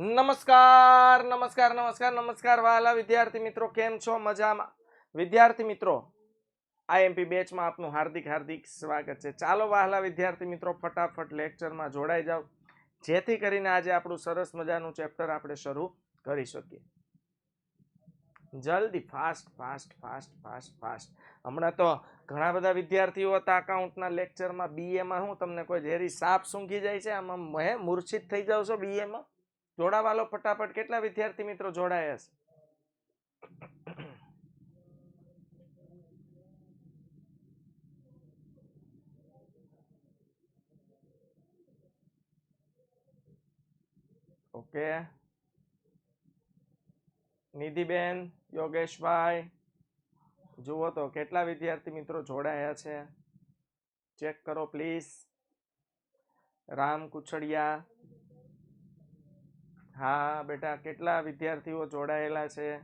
નમસ્કાર નમસ્કાર નમસ્કાર નમસ્કાર વાલા વિદ્યાર્થી મિત્રો, કેમ છો? મજામાં? વિદ્યાર્થી મિત્રો, આઈએમપી બેચમાં આપનું હાર્દિક હાર્દિક સ્વાગત છે. ચાલો વહાલા વિદ્યાર્થી મિત્રો, ફટાફટ લેક્ચરમાં જોડાઈ જાઓ, જેથી કરીને આજે આપણું સરસ મજાનું ચેપ્ટર આપણે શરૂ કરી શકીએ. જલ્દી, fast fast fast fast fast. હમણાં તો ઘણા બધા વિદ્યાર્થીઓ હતા અકાઉન્ટના લેક્ચરમાં. બીએમાં હું તમને કોઈ ઝેરી સાપ સૂંઘી જાય છે, આમાં મૂર્છિત થઈ જાવ છો બીએમાં? જોડાવાલો ફટાફટ. કેટલા વિદ્યાર્થી મિત્રો જોડાયા છે? ઓકે, નિધિબેન, યોગેશભાઈ, જુઓ તો કેટલા વિદ્યાર્થી મિત્રો જોડાયા છે, ચેક કરો પ્લીઝ. રામ કુછડિયા, હા બેટા, કેટલા વિદ્યાર્થીઓ જોડાયેલા છે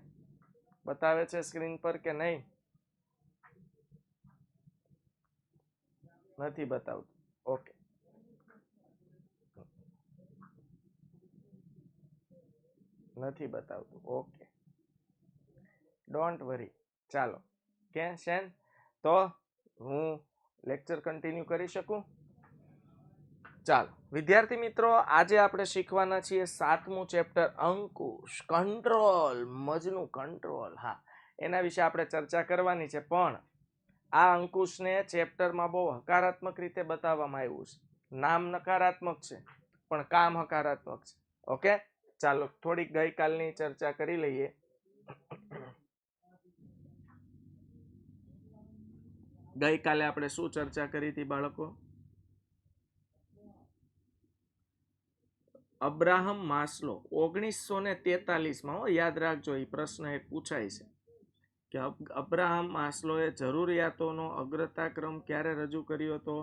બતાવે છે સ્ક્રીન પર કે નહીં? નથી બતાવતું. ઓકે, નથી બતાવતું. Okay, don't worry. ચાલો કે શેન, તો હું લેક્ચર કન્ટિન્યુ કરી શકું? ચાલો વિદ્યાર્થી મિત્રો, આજે આપણે શીખવાના છીએ 7મું ચેપ્ટર, અંકુશ, કંટ્રોલ, મજનું કંટ્રોલ. હા, એના વિશે આપણે ચર્ચા કરવાની છે. પણ આ અંકુશને ચેપ્ટરમાં બહુ હકારાત્મક રીતે બતાવવામાં આવ્યું છે. નામ નકારાત્મક છે પણ કામ હકારાત્મક છે. ઓકે, ચાલો થોડીક ગઈકાલની ચર્ચા કરી લઈએ. ગઈકાલે આપણે શું ચર્ચા કરી હતી બાળકો? અબ્રાહમ માસ્લો 1943માં, યાદ રાખજો, એ પ્રશ્ન એક પૂછાય છે કે અબ્રાહમ માસ્લોએ જરૂરિયાતોનો અગ્રતાક્રમ ક્યારે રજૂ કર્યો હતો?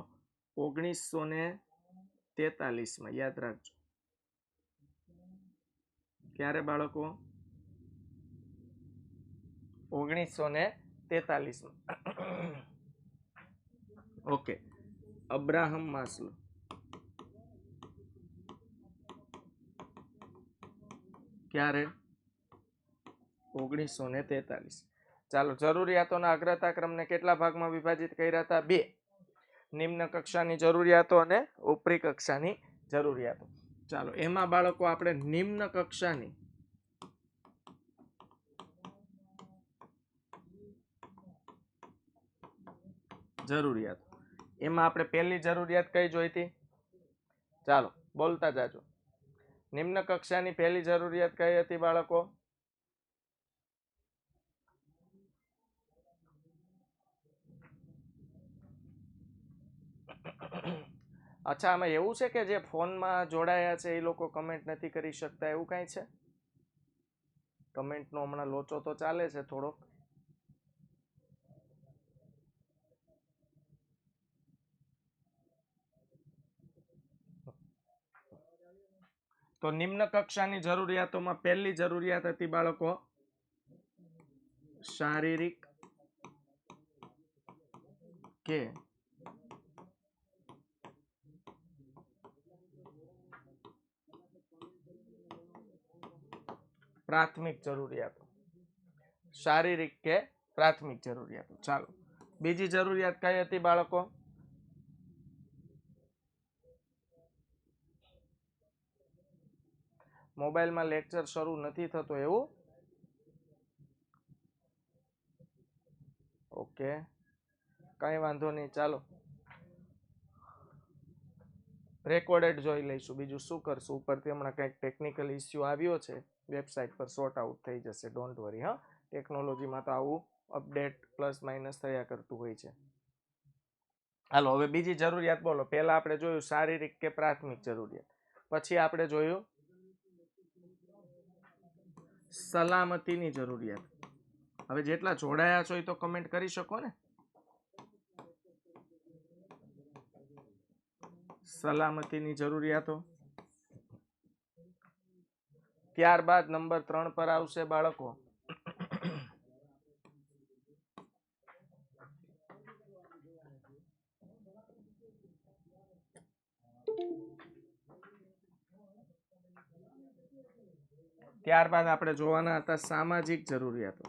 1943માં, યાદ રાખજો. ક્યારે બાળકો? 1943માં. ઓકે, અબ્રાહમ માસ્લો ક્યારે? 1943. ચાલો, જરૂરિયાતોના અગ્રતાક્રમને કેટલા ભાગમાં વિભાજિત કર્યા હતા? 2. નિમ્ન કક્ષાની જરૂરિયાતો અને ઉપરી કક્ષાની જરૂરિયાતો. ચાલો, એમાં બાળકો આપણે નિમ્ન કક્ષાની જરૂરિયાતો, એમાં આપણે પહેલી જરૂરિયાત કઈ જોઈ હતી? ચાલો બોલતા જાજો. નિમ્ન કક્ષાની પહેલી જરૂરિયાત કઈ હતી બાળકો? અચ્છા, આમાં એવું છે કે જે ફોનમાં જોડાયા છે એ લોકો કમેન્ટ નથી કરી શકતા, એવું કઈ છે? કમેન્ટનો હમણાં લોચો તો ચાલે છે થોડોક. તો નિમ્ન કક્ષાની જરૂરિયાતોમાં પહેલી જરૂરિયાત હતી બાળકો શારીરિક કે પ્રાથમિક જરૂરિયાતો. શારીરિક કે પ્રાથમિક જરૂરિયાતો. ચાલો, બીજી જરૂરિયાત કઈ હતી બાળકો? મોબાઈલમાં લેક્ચર શરૂ નથી થતો એવું? ઓકે, કઈ વાંધો નહીં. ચાલો, રેકોર્ડેડ જોઈ લઈશું, બીજું શું કરશું. ઉપરથી હમણાં કંઈક ટેકનિકલ ઇસ્યુ આવ્યો છે, વેબસાઇટ પર સોર્ટ આઉટ થઈ જશે, ડોન્ટ વરી. હા, ટેકનોલોજીમાં તો આવું અપડેટ પ્લસ માઇનસ થયા કરતું હોય છે. હાલો, હવે બીજી જરૂરિયાત બોલો. પહેલા આપણે જોયું શારીરિક કે પ્રાથમિક જરૂરિયાત, પછી આપણે જોયું સલામતીની જરૂરિયાત. હવે જેટલા જોડાયા છો એ તો કમેન્ટ કરી શકો ને. સલામતીની જરૂરિયાતો. ત્યારબાદ નંબર 3 પર આવશે બાળકો ત્યારબાદ આપણે જોવાના હતા સામાજિક જરૂરિયાતો.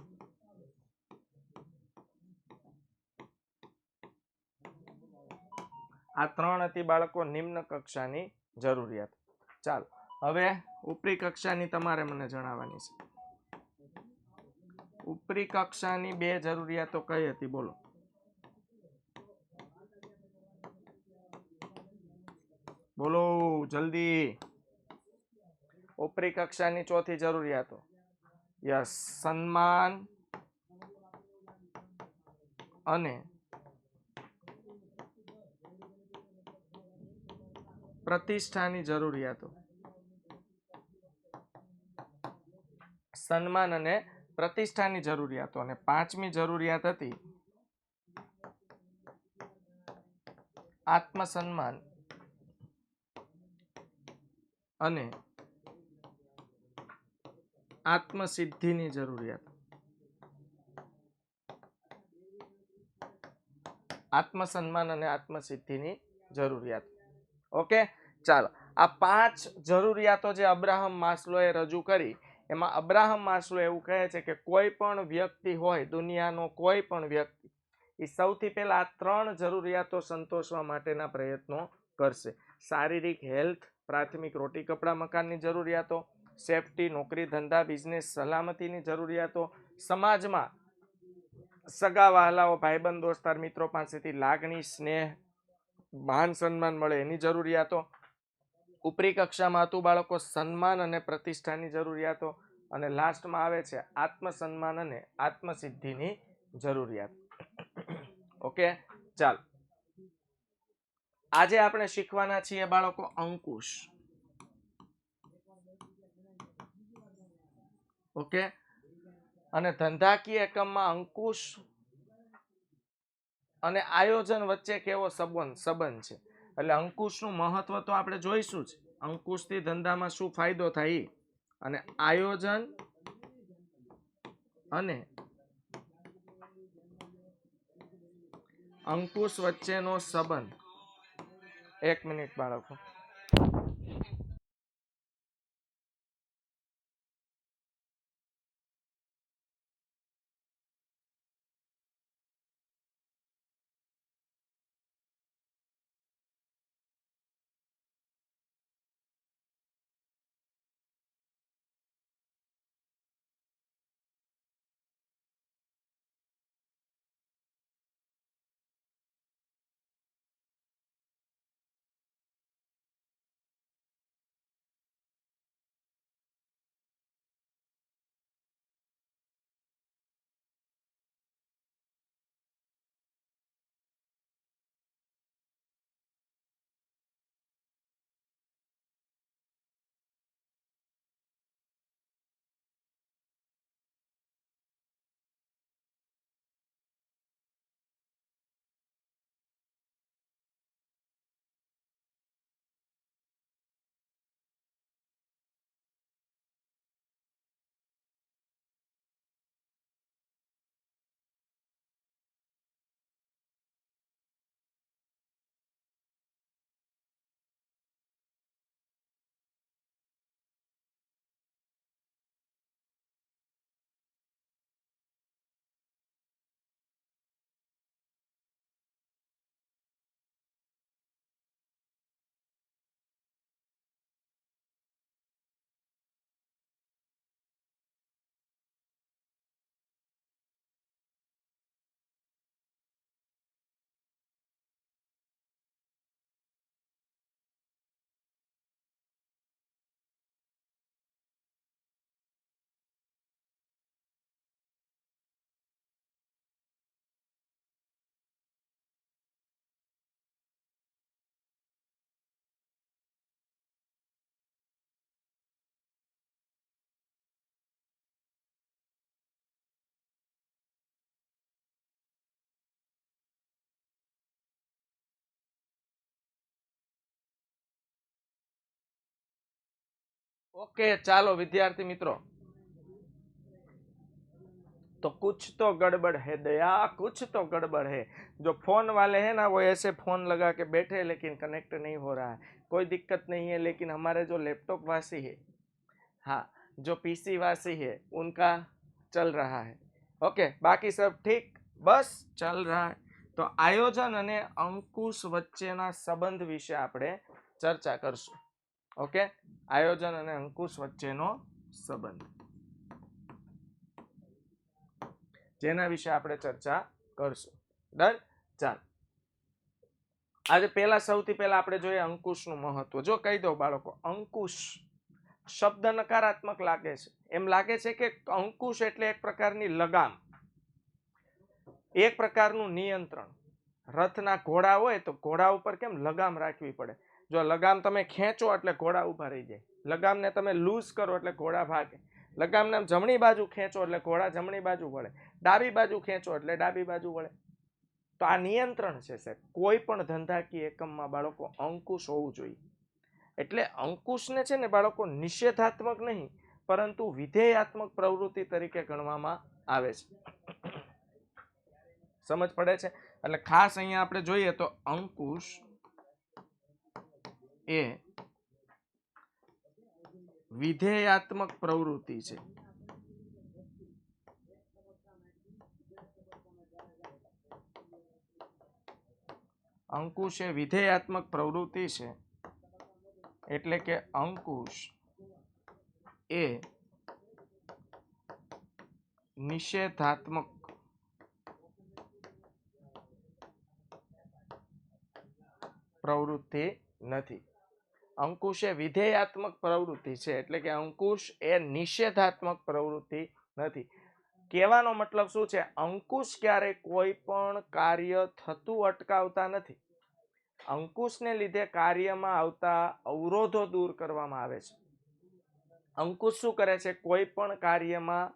આ 3 હતી બાળકો નિમ્ન કક્ષાની જરૂરિયાત. ચાલો હવે ઉપરી કક્ષાની તમારે મને જણાવવાની છે. ઉપરી કક્ષાની 2 જરૂરિયાતો કઈ હતી બોલો? બોલો જલ્દી. ઉપરી કક્ષાની 4થી જરૂરિયાતો. યસ, સન્માન અને પ્રતિષ્ઠાની જરૂરિયાતો. સન્માન અને પ્રતિષ્ઠાની જરૂરિયાતો. અને 5મી જરૂરિયાત હતી આત્મસન્માન અને આત્મસિદ્ધિની જરૂરિયાત. આત્મસન્માન અને આત્મસિદ્ધિની જરૂરિયાત. ઓકે, ચાલો આ 5 જરૂરિયાતો જે અબ્રાહમ માસ્લોએ રજૂ કરી, એમાં અબ્રાહમ માસ્લો એવું કહે છે કે કોઈ પણ વ્યક્તિ હોય, દુનિયાનો કોઈ પણ વ્યક્તિ, એ સૌથી પહેલા આ 3 જરૂરિયાતો સંતોષવા માટેના પ્રયત્નો કરશે. શારીરિક હેલ્થ, પ્રાથમિક રોટી કપડા મકાનની જરૂરિયાતો, સેફટી નોકરી ધંધા બિઝનેસ સલામતીની જરૂરિયાતો, સમાજમાં સગા વહાલાઓ ભાઈબંધ દોસ્તાર મિત્રો પાસેથી લાગણી સ્નેહ માન સન્માન મળે એની જરૂરિયાતો. ઉપરી કક્ષામાં હતું બાળકો સન્માન અને પ્રતિષ્ઠાની જરૂરિયાતો. અને લાસ્ટમાં આવે છે આત્મસન્માન અને આત્મસિદ્ધિની જરૂરિયાત. ઓકે, ચાલો આજે આપણે શીખવાના છીએ બાળકો અંકુશ. ઓકે, અને ધંધાકીય એકમમાં અંકુશ અને આયોજન વચ્ચે કેવો સંબંધ છે. એટલે અંકુશનું મહત્વ તો આપણે જોઈશું જ. અંકુશથી ધંધામાં શું ફાયદો થાય, અને આયોજન અને અંકુશ વચ્ચેનો સંબંધ. 1 મિનિટ બાળકો. ओके, चालो विद्यार्थी मित्रों, तो कुछ तो गड़बड़ है दया, कुछ तो गड़बड़ है. जो फोन वाले हैं ना वो ऐसे फोन लगा के बैठे लेकिन कनेक्ट नहीं हो रहा है. कोई दिक्कत नहीं है, लेकिन हमारे जो लैपटॉप वासी है, हाँ, जो पीसी वासी है उनका चल रहा है। ओके, बाकी सब ठीक, बस चल रहा है। तो आयोजन અને અંકુશ વચ્ચેના સંબંધ વિશે આપણે ચર્ચા કરશું। ઓકે, આયોજન અને અંકુશ વચ્ચેનો સંબંધ, જેના વિશે આપણે ચર્ચા કરશું। ડન, ચાલ। આજે સૌથી પહેલા આપણે જોઈએ અંકુશનું મહત્વ। જો કહી દો બાળકો, અંકુશ શબ્દ નકારાત્મક લાગે છે, એમ લાગે છે કે અંકુશ એટલે એક પ્રકારની લગામ, એક પ્રકારનું નિયંત્રણ। રથના ઘોડા હોય તો ઘોડા ઉપર કેમ લગામ રાખવી પડે, જો લગામ તમે ખેંચો એટલે ઘોડા ઊભા રહી જાય, લગામને તમે લૂઝ કરો એટલે ઘોડા ભાગે, લગામને જમણી બાજુ ખેંચો એટલે ઘોડા જમણી બાજુ વળે, ડાબી બાજુ ખેંચો એટલે ડાબી બાજુ વળે। તો આ નિયંત્રણ છે સાહેબ। કોઈ પણ ધંધાકીય એકમમાં બાળકો અંકુશ હોવું જોઈએ। એટલે અંકુશને છે ને બાળકો નિષેધાત્મક નહીં પરંતુ વિધેયાત્મક પ્રવૃત્તિ તરીકે ગણવામાં આવે છે। સમજ પડે છે? એટલે ખાસ અહીંયા આપણે જોઈએ તો અંકુશ એ વિધેયાત્મક પ્રવૃત્તિ છે। અંકુશ એ વિધેયાત્મક પ્રવૃત્તિ છે, એટલે કે અંકુશ એ નિષેધાત્મક પ્રવૃત્તિ નથી। અંકુશ એ વિધેયાત્મક પ્રવૃત્તિ છે, એટલે કે અંકુશ એ નિષેધાત્મક પ્રવૃત્તિ નથી। કહેવાનો મતલબ શું છે? અંકુશ ક્યારે કોઈ પણ કાર્ય થતું અટકાવતા નથી। અંકુશને લીધે કાર્યમાં આવતા અવરોધો દૂર કરવામાં આવે છે। અંકુશ શું કરે છે? કોઈ પણ કાર્યમાં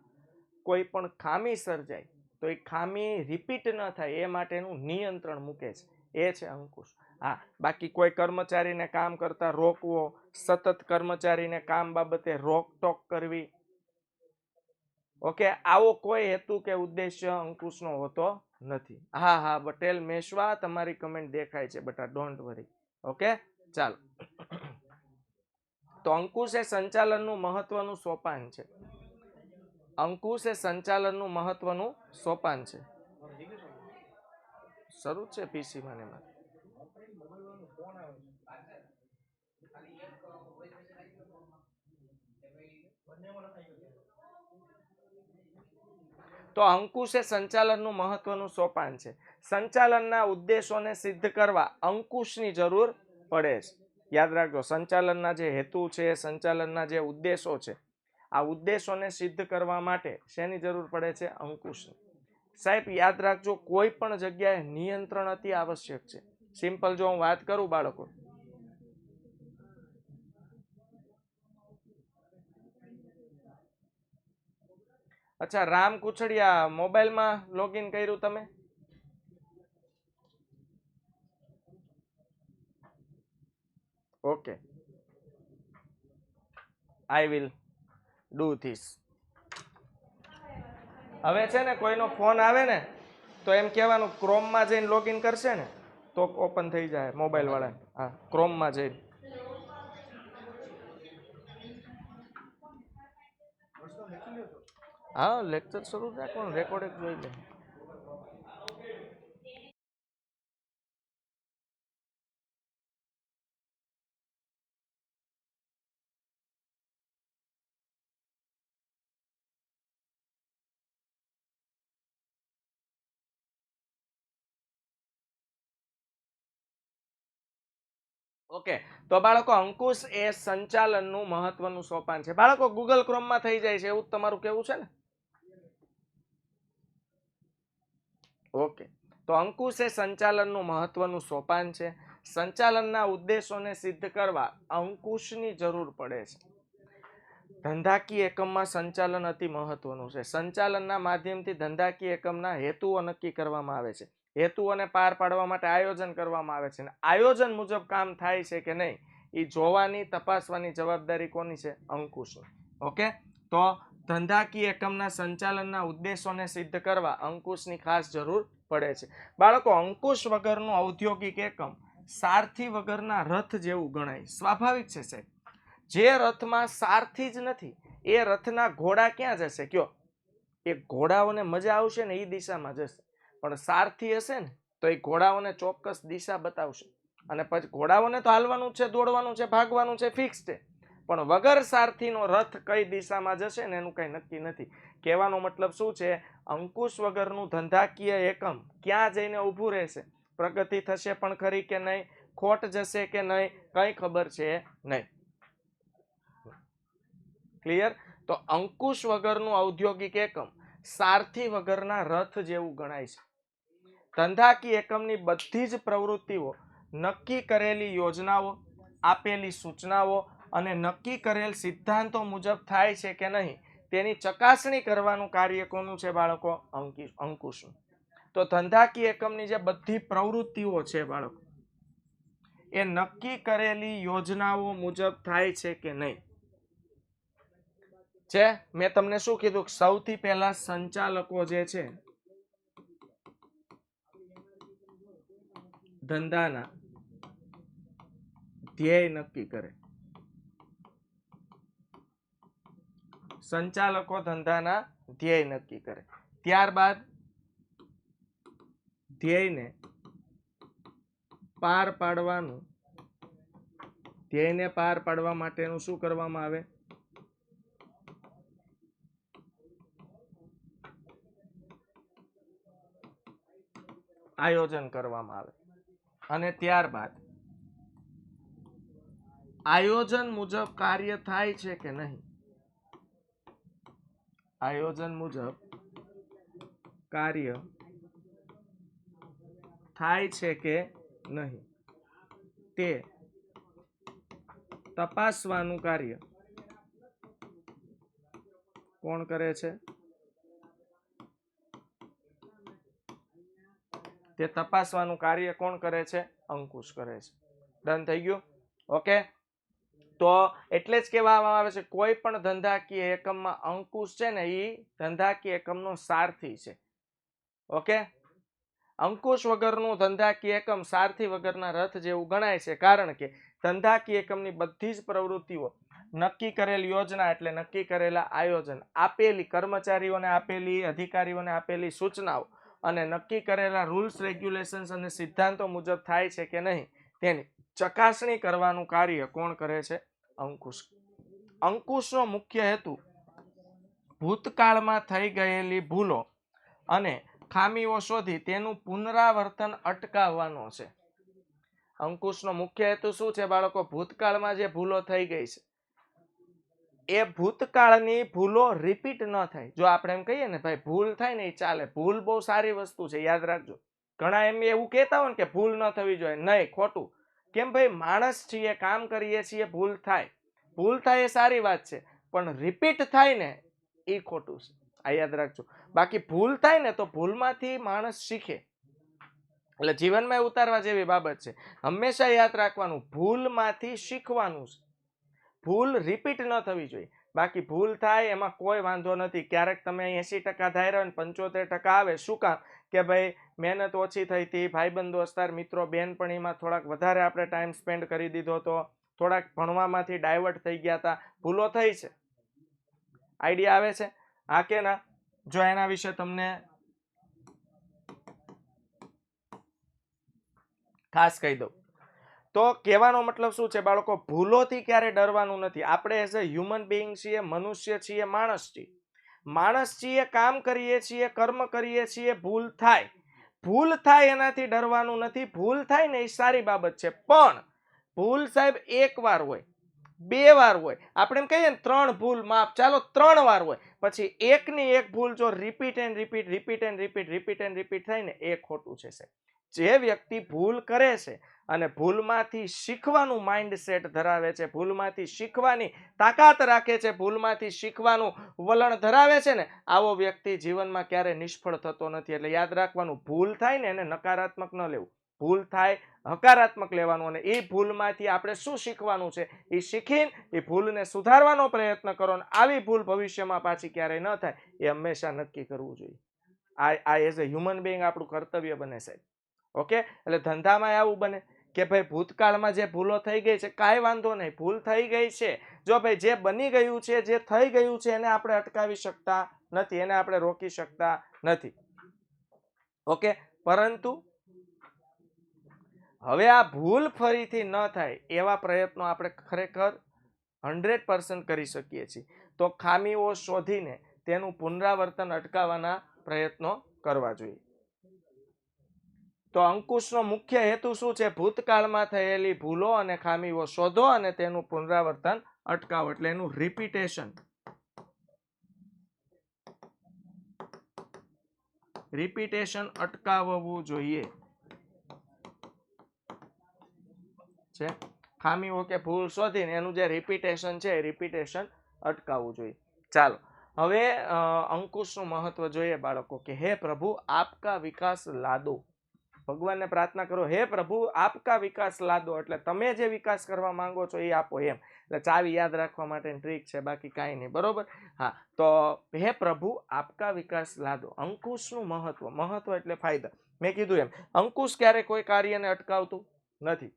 કોઈ પણ ખામી સર્જાય તો એ ખામી રિપીટ ન થાય એ માટેનું નિયંત્રણ મૂકે છે, એ છે અંકુશ। હા, બાકી કોઈ કર્મચારીને કામ કરતા રોકવો, સતત કર્મચારીને કામ બાબતે રોકટોક કરવી, ઓકે, આવો કોઈ હેતુ કે ઉદ્દેશ્ય અંકુશનો હોતો નથી। હા હા પટેલ મેશવા, તમારી કમેન્ટ દેખાય છે બેટા, ડોન્ટ વરી। ઓકે, ચાલો। તો અંકુશ એ સંચાલનનું મહત્વનું સોપાન છે। અંકુશ એ સંચાલનનું મહત્વનું સોપાન છે। શરૂ છે પીસી મને તો અંકુશ એ સંચાલનનું મહત્વનું સોપાન છે। સંચાલનના ઉદ્દેશોને સિદ્ધ કરવા અંકુશની જરૂર પડે છે। યાદ રાખજો, સંચાલનના જે હેતુ છે, સંચાલનના જે ઉદ્દેશો છે, આ ઉદ્દેશોને સિદ્ધ કરવા માટે શેની જરૂર પડે છે? અંકુશની। સાહેબ યાદ રાખજો, કોઈ પણ જગ્યાએ નિયંત્રણ અતિ આવશ્યક છે। સિમ્પલ જો હું વાત કરું બાળકો, અચ્છા રામ કુછડિયા, મોબાઈલમાં લોગિન કર્યું તમે? Okay, I will do this. હવે છે ને કોઈનો ફોન આવે ને તો એમ કહેવાનું ક્રોમમાં જઈને લોગિન કરશે ને તો ઓપન થઈ જાય મોબાઈલ વાળા। હા, ક્રોમમાં જઈને। હા, લેક્ચર શરૂ રાખવાનું, રેકોર્ડિંગ જોઈ લે। ઓકે, તો બાળકો અંકુશ એ સંચાલનનું મહત્વનું સોપાન છે। બાળકો ગૂગલ ક્રોમમાં થઈ જાય છે એવું તમારું કેવું છે ને? ઓકે, તો અંકુશ એ સંચાલનનું મહત્વનું સોપાન છે। સંચાલનના ઉદ્દેશોને સિદ્ધ કરવા અંકુશની જરૂર પડે છે। ધંધાકીય એકમમાં સંચાલન અતિ મહત્વનું છે। સંચાલનના માધ્યમથી ધંધાકીય એકમના હેતુઓ નક્કી કરવામાં આવે છે। હેતુઓને પાર પાડવા માટે આયોજન કરવામાં આવે છે, અને આયોજન મુજબ કામ થાય છે કે નહીં એ જોવાની, તપાસવાની જવાબદારી કોની છે? અંકુશની। ઓકે, તો ધંધાકીય એકમના સંચાલનના ઉદ્દેશોને સિદ્ધ કરવા અંકુશની ખાસ જરૂર પડે છે। બાળકો અંકુશ વગરનું ઔદ્યોગિક એકમ સારથી વગરના રથ જેવું ગણાય। સ્વાભાવિક છે સાહેબ, જે રથમાં સારથી જ નથી એ રથના ઘોડા ક્યાં જશે કયો? એ ઘોડાઓને મજા આવશે ને એ દિશામાં જશે, પણ સારથી હશે ને તો એ ઘોડાઓને ચોક્કસ દિશા બતાવશે. અને પછી ઘોડાઓને તો હાલવાનું છે, દોડવાનું છે, ભાગવાનું છે, ફિક્સ છે, પણ વગર સારથીનો રથ કઈ દિશામાં જશે ને એનું કઈ નક્કી નથી. કહેવાનો મતલબ શું છે? અંકુશ વગરનું ધંધાકીય એકમ ક્યાં જઈને ઊભું રહેશે? પ્રગતિ થશે પણ ખરી કે નહીં, ખોટ જશે કે નહીં, કઈ ખબર છે નહીં. ક્લિયર? તો અંકુશ વગરનું ઔદ્યોગિક એકમ સારથી વગરના રથ જેવું ગણાય છે. ધંધાકીય એકમની બધી જ પ્રવૃત્તિઓ નક્કી કરેલી યોજનાઓ, આપેલી સૂચનાઓ અને નક્કી કરેલ સિદ્ધાંતો મુજબ થાય છે કે નહીં તેની ચકાસણી કરવાનું કાર્ય કોનું છે બાળકો? અંકુશનું. તો ધંધાકીય એકમની જે બધી પ્રવૃત્તિઓ છે બાળકો એ નક્કી કરેલી યોજનાઓ મુજબ થાય છે કે નહીં છે? મેં તમને શું કીધું? સૌથી પહેલા સંચાલકો જે છે ધંધાના ધ્યેય નક્કી કરે. સંચાલકો ધંધાના ધ્યેય નક્કી કરે. ત્યારબાદ ધ્યેયને પાર પાડવાનું, ધ્યેયને પાર પાડવા માટેનું શું કરવામાં આવે? આયોજન કરવામાં આવે. અને ત્યારબાદ આયોજન મુજબ કાર્ય થાય છે કે નહીં, આયોજન મુજબ કાર્ય થાય છે કે નહીં તે તપાસવાનું કાર્ય કોણ કરે છે? તે તપાસવાનું કાર્ય કોણ કરે છે? અંકુશ કરે છે. ડન થઈ ગયું? ઓકે. તો એટલે જ કહેવામાં આવે છે કોઈ પણ ધંધાકીય એકમમાં અંકુશ છે ને એ ધંધાકીય એકમનો સારથી છે. ઓકે. અંકુશ વગરનું ધંધાકીય એકમ સારથી વગરના રથ જેવું ગણાય છે, કારણ કે ધંધાકીય એકમની બધી જ પ્રવૃત્તિઓ નક્કી કરેલ યોજના એટલે નક્કી કરેલા આયોજન, આપેલી કર્મચારીઓને આપેલી, અધિકારીઓને આપેલી સૂચનાઓ અને નક્કી કરેલા રૂલ્સ, રેગ્યુલેશન્સ અને સિદ્ધાંતો મુજબ થાય છે કે નહીં તેની ચકાસણી કરવાનું કાર્ય કોણ કરે છે? અંકુશ. અંકુશનો મુખ્ય હેતુ ભૂતકાળમાં થઈ ગયેલી ભૂલો અને ખામીઓ શોધી તેનું પુનરાવર્તન અટકાવવાનો છે. અંકુશનો મુખ્ય હેતુ શું છે બાળકો? ભૂતકાળમાં જે ભૂલો થઈ ગઈ છે એ ભૂતકાળની ભૂલો રિપીટ ન થાય. જો આપણે એમ કહીએ ને ભાઈ ભૂલ થાય ને એ ચાલે, ભૂલ બહુ સારી વસ્તુ છે, યાદ રાખજો. ઘણા એમ એવું કહેતા હોય ને કે ભૂલ ન થવી જોઈએ, નહીં, ખોટું. કેમ ભાઈ? માણસ છીએ, કામ કરીએ છીએ, ભૂલ થાય. ભૂલ થાય એ સારી વાત છે, પણ રિપીટ થાય ને એ ખોટું છે, આ યાદ રાખજો. બાકી ભૂલ થાય ને તો ભૂલમાંથી માણસ શીખે, એટલે જીવનમાં ઉતારવા જેવી બાબત છે. હંમેશા યાદ રાખવાનું ભૂલમાંથી શીખવાનું છે, ભૂલ રિપીટ ન થવી જોઈએ. બાકી ભૂલ થાય એમાં કોઈ વાંધો નથી. ક્યારેક તમે 80% ધાર્યા ને 75% આવે, શું કામ? કે ભાઈ મહેનત ઓછી થઈ હતી, ભાઈબંધ દોસ્તાર મિત્રો બેનપણીમાં થોડાક વધારે આપણે ટાઈમ સ્પેન્ડ કરી દીધો હતો, થોડાક ભણવામાંથી ડાયવર્ટ થઈ ગયા હતા, ભૂલો થઈ છે. આઈડિયા આવે છે? હા કે ના? જો એના વિશે તમને ખાસ કહી દઉં તો કહેવાનો મતલબ શું છે બાળકો? ભૂલોથી ક્યારે ડરવાનું નથી. આપણે એઝ અ હ્યુમન બીઈંગ છીએ, મનુષ્ય છીએ, માણસ છીએ. માણસ છીએ, કામ કરીએ છીએ, કર્મ કરીએ છીએ, ભૂલ થાય. ભૂલ થાય એનાથી ડરવાનું નથી. ભૂલ થાય ને એ સારી બાબત છે, પણ ભૂલ સાહેબ એક વાર હોય, 2 વાર હોય, આપણે એમ કહીએ ને 3 ભૂલ માફ, ચાલો 3 વાર હોય, પછી એકની એક ભૂલ જો રિપીટ એન્ડ રિપીટ થાય ને એ ખોટું છે સાહેબ. જે વ્યક્તિ ભૂલ કરે છે અને ભૂલમાંથી શીખવાનું માઇન્ડસેટ ધરાવે છે, ભૂલમાંથી શીખવાની તાકાત રાખે છે, ભૂલમાંથી શીખવાનું વલણ ધરાવે છે ને, આવો વ્યક્તિ જીવનમાં ક્યારે નિષ્ફળ થતો નથી. એટલે યાદ રાખવાનું, ભૂલ થાય ને એને નકારાત્મક ન લેવું, ભૂલ થાય હકારાત્મક લેવાનું, અને એ ભૂલમાંથી આપણે શું શીખવાનું છે એ શીખીને એ ભૂલને સુધારવાનો પ્રયત્ન કરો, અને આવી ભૂલ ભવિષ્યમાં પાછી ક્યારેય ન થાય એ હંમેશા નક્કી કરવું જોઈએ. આ એઝ અ હ્યુમન બીઈંગ આપણું કર્તવ્ય બને સાહેબ. ઓકે. એટલે ધંધામાં આવું બને કે ભાઈ ભૂતકાળમાં જે ભૂલો થઈ ગઈ છે કાંઈ વાંધો નહીં, ભૂલ થઈ ગઈ છે. જો ભાઈ જે બની ગયું છે, જે થઈ ગયું છે, એને આપણે અટકાવી શકતા નથી, એને આપણે રોકી શકતા નથી. ઓકે, પરંતુ હવે આ ભૂલ ફરીથી ન થાય એવા પ્રયત્નો આપણે ખરેખર 100% કરી શકીએ છીએ. તો ખામીઓ શોધીને તેનું પુનરાવર્તન અટકાવવાના પ્રયત્નો કરવા જોઈએ. તો અંકુશનો મુખ્ય હેતુ શું છે? ભૂતકાળમાં થયેલી ભૂલો અને ખામીઓ શોધો અને તેનું પુનરાવર્તન અટકાવો, એટલે એનું રિપીટેશન અટકાવવું જોઈએ છે. ખામીઓ કે ભૂલ શોધીને એનું જે રિપીટેશન છે એ રિપીટેશન અટકાવવું જોઈએ. ચાલો હવે અંકુશનું મહત્વ જોઈએ બાળકો, કે હે પ્રભુ આપકા વિકાસ લાદો. ભગવાનને પ્રાર્થના કરો, હે પ્રભુ આપકા વિકાસ લાદો, એટલે તમે જે વિકાસ કરવા માંગો છો એ આપો એમ. એટલે ચાવી યાદ રાખવા માટેની ટ્રીક છે, બાકી કાંઈ નહીં, બરોબર. હા, તો હે પ્રભુ આપકા વિકાસ લાદો. અંકુશનું મહત્વ એટલે ફાયદા. મેં કીધું એમ, અંકુશ ક્યારે કોઈ કાર્યને અટકાવતું નથી,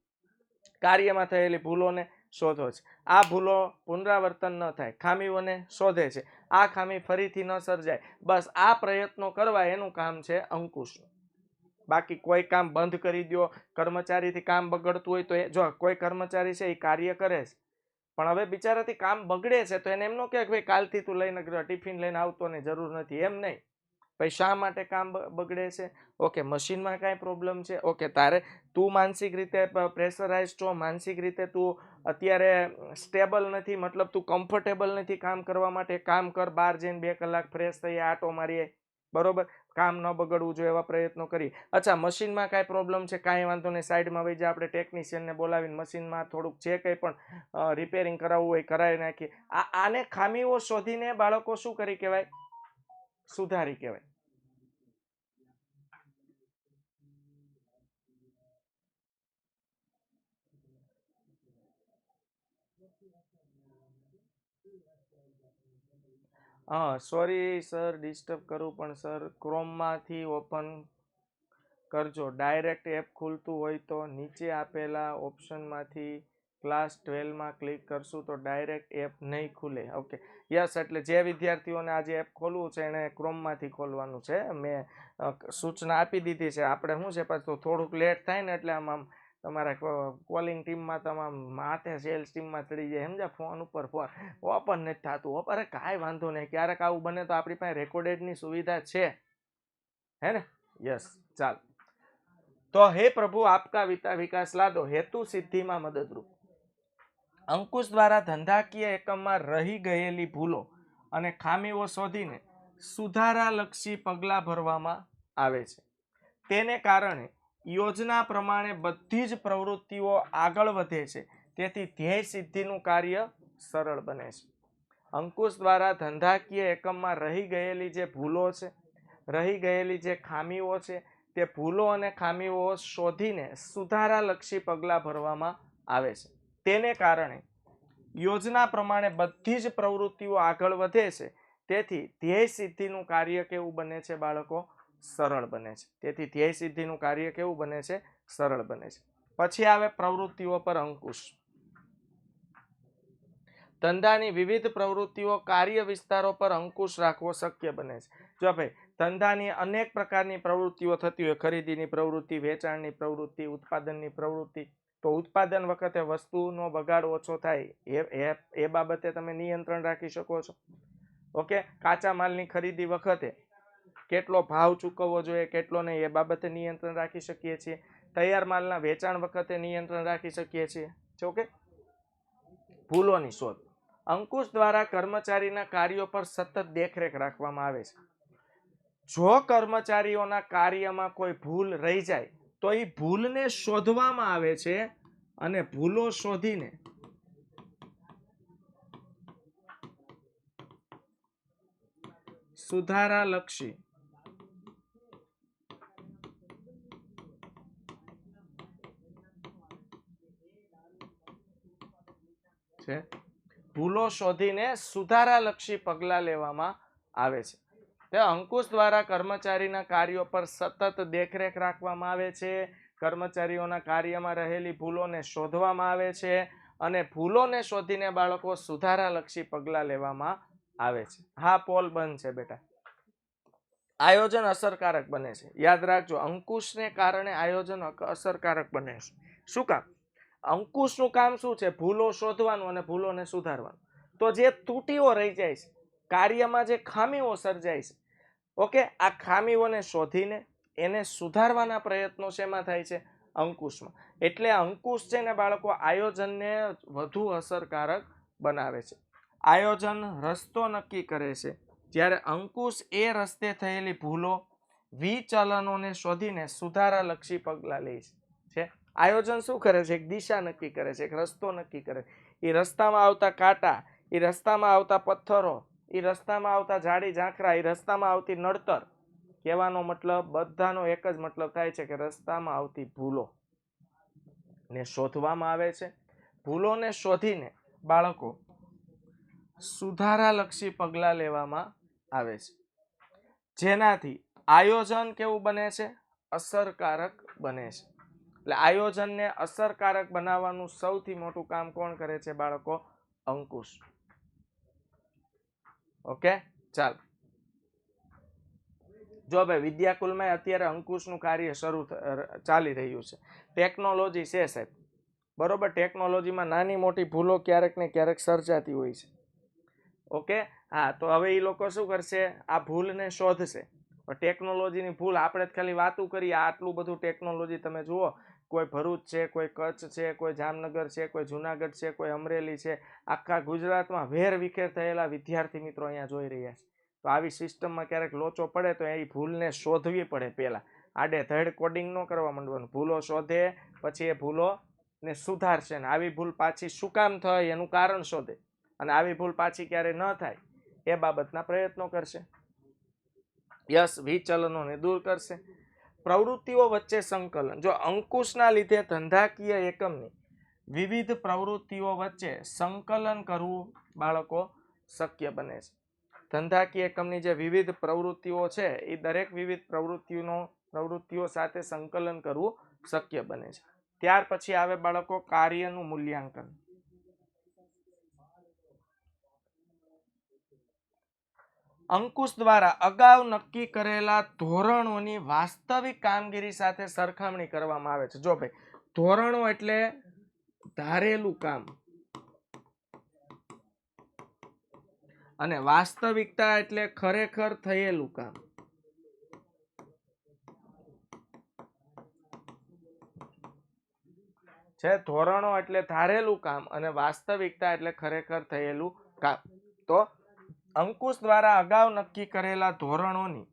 કાર્યમાં થયેલી ભૂલોને શોધો છે. આ ભૂલો પુનરાવર્તન ન થાય, ખામીઓને શોધે છે, આ ખામી ફરીથી ન સર્જાય, બસ આ પ્રયત્નો કરવા એનું કામ છે અંકુશનું. બાકી કોઈ કામ બંધ કરી દો, કર્મચારીથી કામ બગડતું હોય તો જો કોઈ કર્મચારી છે એ કાર્ય કરે છે, પણ હવે બિચારાથી કામ બગડે છે તો એને એમ ન કે ભાઈ કાલથી તું લઈને ટિફિન લઈને આવતો ને, જરૂર નથી, એમ નહીં. ભાઈ શા માટે કામ બગડે છે? ઓકે, મશીનમાં કાંઈ પ્રોબ્લેમ છે, ઓકે, તારે તું માનસિક રીતે પ્રેશરાઇઝ છો, માનસિક રીતે તું અત્યારે સ્ટેબલ નથી, મતલબ તું કમ્ફર્ટેબલ નથી કામ કરવા માટે, કામ કર, બહાર જઈને 2 કલાક ફ્રેશ થઈ આટો મારીએ, બરોબર, કામ ન બગડવું જોઈએ એવા પ્રયત્નો કરી. અચ્છા, મશીનમાં કાંઈ પ્રોબ્લેમ છે, કાંઈ વાંધો નહીં, સાઈડમાં વહી જાય, આપણે ટેકનિશિયનને બોલાવીને મશીનમાં થોડુંક જે કંઈ પણ રિપેરિંગ કરાવવું હોય કરાવી નાખીએ. આને ખામીઓ શોધીને બાળકો શું કરી કહેવાય? સુધારી કહેવાય. હા, સોરી સર ડિસ્ટર્બ કરું, પણ સર ક્રોમમાંથી ઓપન કરજો. ડાયરેક્ટ એપ ખુલતું હોય તો નીચે આપેલા ઓપ્શનમાંથી ક્લાસ 12માં ક્લિક કરશું તો ડાયરેક્ટ એપ નહીં ખુલે. ઓકે, યસ, એટલે જે વિદ્યાર્થીઓને આજે એપ ખોલવું છે એને ક્રોમમાંથી ખોલવાનું છે. મેં સૂચના આપી દીધી છે. આપણે શું છે પાછું થોડુંક લેટ થાય ને એટલે આમ તમારા કોલિંગ ટીમમાં તમામ માથે સેલ્સ ટીમમાં ચડી જાય, સમજા, ફોન ઉપર ફોન ઓપન નથી થતું. અરે કાંઈ વાંધો નહીં, ક્યારેક આવું બને તો આપણી પાસે રેકોર્ડેડની સુવિધા છે, હે ને? યસ, ચાલ. તો હે પ્રભુ આપકા વિકાસ લાદો, હેતુ સિદ્ધિમાં મદદરૂપ. અંકુશ દ્વારા ધંધાકીય એકમમાં રહી ગયેલી ભૂલો અને ખામીઓ શોધીને સુધારાલક્ષી પગલાં ભરવામાં આવે છે. તેને કારણે યોજના પ્રમાણે બધી જ પ્રવૃત્તિઓ આગળ વધે છે, તેથી ધ્યેય સિદ્ધિનું કાર્ય સરળ બને છે. અંકુશ દ્વારા ધંધાકીય એકમમાં રહી ગયેલી જે ભૂલો છે, રહી ગયેલી જે ખામીઓ છે, તે ભૂલો અને ખામીઓ શોધીને સુધારાલક્ષી પગલાં ભરવામાં આવે છે. તેને કારણે યોજના પ્રમાણે બધી જ પ્રવૃત્તિઓ આગળ વધે છે, તેથી ધ્યેય સિદ્ધિનું કાર્ય કેવું બને છે બાળકો? સરળ બને છે. તેથી ધ્યેય સિદ્ધિનું કાર્ય કેવું બને છે? સરળ બને છે. પછી આવે પ્રવૃત્તિઓ પર અંકુશ. ધંધાની વિવિધ પ્રવૃત્તિઓ કાર્ય વિસ્તારો પર અંકુશ રાખવો શક્ય બને છે. જો ભાઈ ધંધાની અનેક પ્રકારની પ્રવૃત્તિઓ થતી હોય, ખરીદીની પ્રવૃત્તિ, વેચાણની પ્રવૃત્તિ, ઉત્પાદનની પ્રવૃત્તિ, તો ઉત્પાદન વખતે વસ્તુનો બગાડ ઓછો થાય એ બાબતે તમે નિયંત્રણ રાખી શકો છો. ઓકે, કાચા માલની ખરીદી વખતે કેટલો ભાવ ચૂકવવો જોઈએ, કેટલો નહીં, એ બાબતે નિયંત્રણ રાખી શકીએ છીએ. તૈયાર માલના વેચાણ વખતે નિયંત્રણ રાખી શકીએ છીએ. ઓકે, ભૂલોની શોધ. અંકુશ દ્વારા કર્મચારીના કાર્યો પર સતત દેખરેખ રાખવામાં આવે છે. જો કર્મચારીઓના કાર્યમાં કોઈ ભૂલ રહી જાય તો એ ભૂલને શોધવામાં આવે છે અને ભૂલો શોધીને સુધારાલક્ષી છે, ભૂલો શોધીને સુધારાલક્ષી પગલાં લેવામાં આવે છે. તે અંકુશ દ્વારા કર્મચારીના કાર્યો પર સતત દેખરેખ રાખવામાં આવે છે. કર્મચારીઓના કાર્યમાં રહેલી ભૂલોને શોધવામાં આવે છે અને ભૂલોને શોધીને બાળકો સુધારાલક્ષી પગલાં લેવામાં આવે છે. હા પોલ બંધ છે બેટા. આયોજન અસરકારક બને છે. યાદ રાખજો, અંકુશને કારણે આયોજન અસરકારક બને છે. શું કામ? અંકુશનું કામ શું છે? ભૂલો શોધવાનું અને ભૂલોને સુધારવાનું. તો જે ત્રુટીઓ રહી જાય છે, કાર્યમાં જે ખામીઓ સર્જાય છે, ઓકે, આ ખામીઓને શોધીને એને સુધારવાના પ્રયત્નો શેમાં થાય છે? અંકુશમાં. એટલે અંકુશ છે ને બાળકો આયોજનને વધુ અસરકારક બનાવે છે. આયોજન રસ્તો નક્કી કરે છે, જ્યારે અંકુશ એ રસ્તે થયેલી ભૂલો, વિચલનોને શોધીને સુધારાલક્ષી પગલાં લે છે. આયોજન શું કરે છે? એક દિશા નક્કી કરે છે, એક રસ્તો નક્કી કરે. એ રસ્તામાં આવતા કાંટા, એ રસ્તામાં આવતા પથ્થરો, એ રસ્તામાં આવતા ઝાડી ઝાંખરા, એ રસ્તામાં આવતી નડતર, કહેવાનો મતલબ બધાનો એક જ મતલબ થાય છે કે રસ્તામાં આવતી ભૂલો ને શોધવામાં આવે છે. ભૂલોને શોધીને બાળકો સુધારાલક્ષી પગલાં લેવામાં આવે છે, જેનાથી આયોજન કેવું બને છે? અસરકારક બને છે. એટલે આયોજનને અસરકારક બનાવવાનું સૌથી મોટું કામ કોણ કરે છે બાળકો? અંકુશ. ઓકે, ચાલો. જો ભાઈ વિદ્યાકુલમાં અત્યારે અંકુશનું કાર્ય ચાલી રહ્યું છે. ટેકનોલોજી છે સાહેબ, બરોબર. ટેકનોલોજીમાં નાની મોટી ભૂલો ક્યારેક ને ક્યારેક સર્જાતી હોય છે. ઓકે, હા, તો હવે એ લોકો શું કરશે? આ ભૂલને શોધશે. ટેકનોલોજીની ભૂલ આપણે ખાલી વાતું કરીએ, આટલું બધું ટેકનોલોજી તમે જુઓ, કોઈ ભરૂચ છે, કોઈ કચ્છ છે, કોઈ જામનગર છે, કોઈ જુનાગઢ છે, કોઈ અમરેલી છે, આખા ગુજરાતમાં વેર વિખેર થયેલા વિદ્યાર્થી મિત્રો અહીંયા જોઈ રહ્યા છે. તો આવી સિસ્ટમમાં ક્યારેક લોચો પડે તો એ ભૂલને શોધવી પડે. પહેલાં આડે ધડ કોડિંગ ન કરવા માંડવાનું. ભૂલો શોધે, પછી એ ભૂલોને સુધારશે ને આવી ભૂલ પાછી શું કામ થાય એનું કારણ શોધે, અને આવી ભૂલ પાછી ક્યારે ન થાય એ બાબતના પ્રયત્નો કરશે. યસ, વિચલનોને દૂર કરશે. પ્રવૃત્તિઓ વચ્ચે સંકલન. જો અંકુશના લીધે ધંધાકીય એકમની વિવિધ પ્રવૃત્તિઓ વચ્ચે સંકલન કરવું બાળકો શક્ય બને છે. ધંધાકીય એકમની જે વિવિધ પ્રવૃત્તિઓ છે એ દરેક વિવિધ પ્રવૃત્તિઓ સાથે સંકલન કરવું શક્ય બને છે. ત્યાર પછી આવે બાળકો કાર્યનું મૂલ્યાંકન. અંકુશ દ્વારા અગાઉ નક્કી કરેલા ધોરણોની વાસ્તવિક કામગીરી સાથે સરખામણી કરવામાં આવે છે. જો ભાઈ, ધોરણો એટલે ધારેલું કામ અને વાસ્તવિકતા એટલે ખરેખર થયેલું કામ. છે ધોરણો એટલે ધારેલું કામ અને વાસ્તવિકતા એટલે ખરેખર થયેલું કામ. તો અંકુશ દ્વારા અગાઉ નક્કી કરેલા ધોરણોની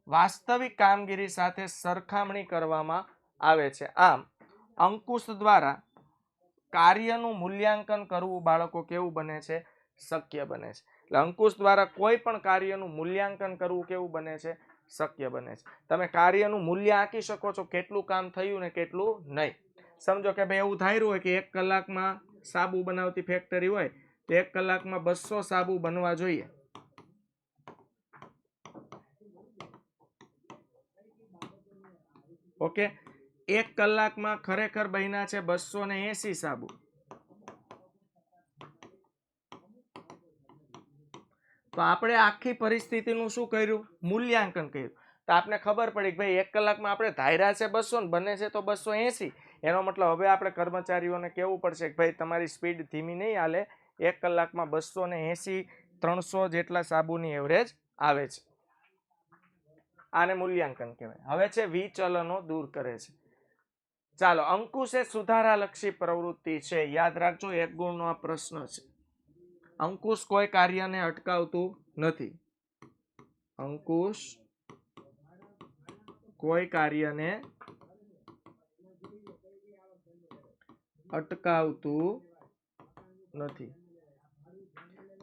વાસ્તવિક કામગીરી સાથે સરખામણી કરવામાં આવે છે. આમ અંકુશ દ્વારા કાર્યનું મૂલ્યાંકન કરવું બાળકો કેવું બને છે? શક્ય બને છે. એટલે અંકુશ દ્વારા કોઈ પણ કાર્યનું મૂલ્યાંકન કરવું કેવું બને છે? શક્ય બને છે. તમે કાર્યનું મૂલ્ય આંકી શકો છો, કેટલું કામ થયું ને કેટલું નહીં. સમજો કે ભાઈ એવું ધાર્યું હોય કે 1 કલાકમાં સાબુ બનાવતી ફેક્ટરી હોય તો 1 કલાકમાં 200 સાબુ બનવા જોઈએ. ઓકે, 1 કલાકમાં ખરેખર બન્યા છે 280 સાબુ. તો આપણે આખી પરિસ્થિતિનું શું કર્યું? મૂલ્યાંકન કર્યું. તો આપણે ખબર પડી કે ભાઈ 1 કલાકમાં આપણે ધાર્યા છે 200 ને બને છે તો 280. એનો મતલબ હવે આપણે કર્મચારીઓને કહેવું પડશે કે ભાઈ તમારી સ્પીડ ધીમી નહીં હાલે. 1 કલાકમાં 280 300 જેટલા સાબુની એવરેજ આવે છે. આને મૂલ્યાંકન કહેવાય. હવે છે વિચલનો દૂર કરે છે. ચાલો, અંકુશ એ સુધારાલક્ષી પ્રવૃત્તિ છે. યાદ રાખજો, 1 ગુણનો આ પ્રશ્ન છે. અંકુશ કોઈ કાર્યને અટકાવતું નથી. અંકુશ કોઈ કાર્યને અટકાવતું નથી.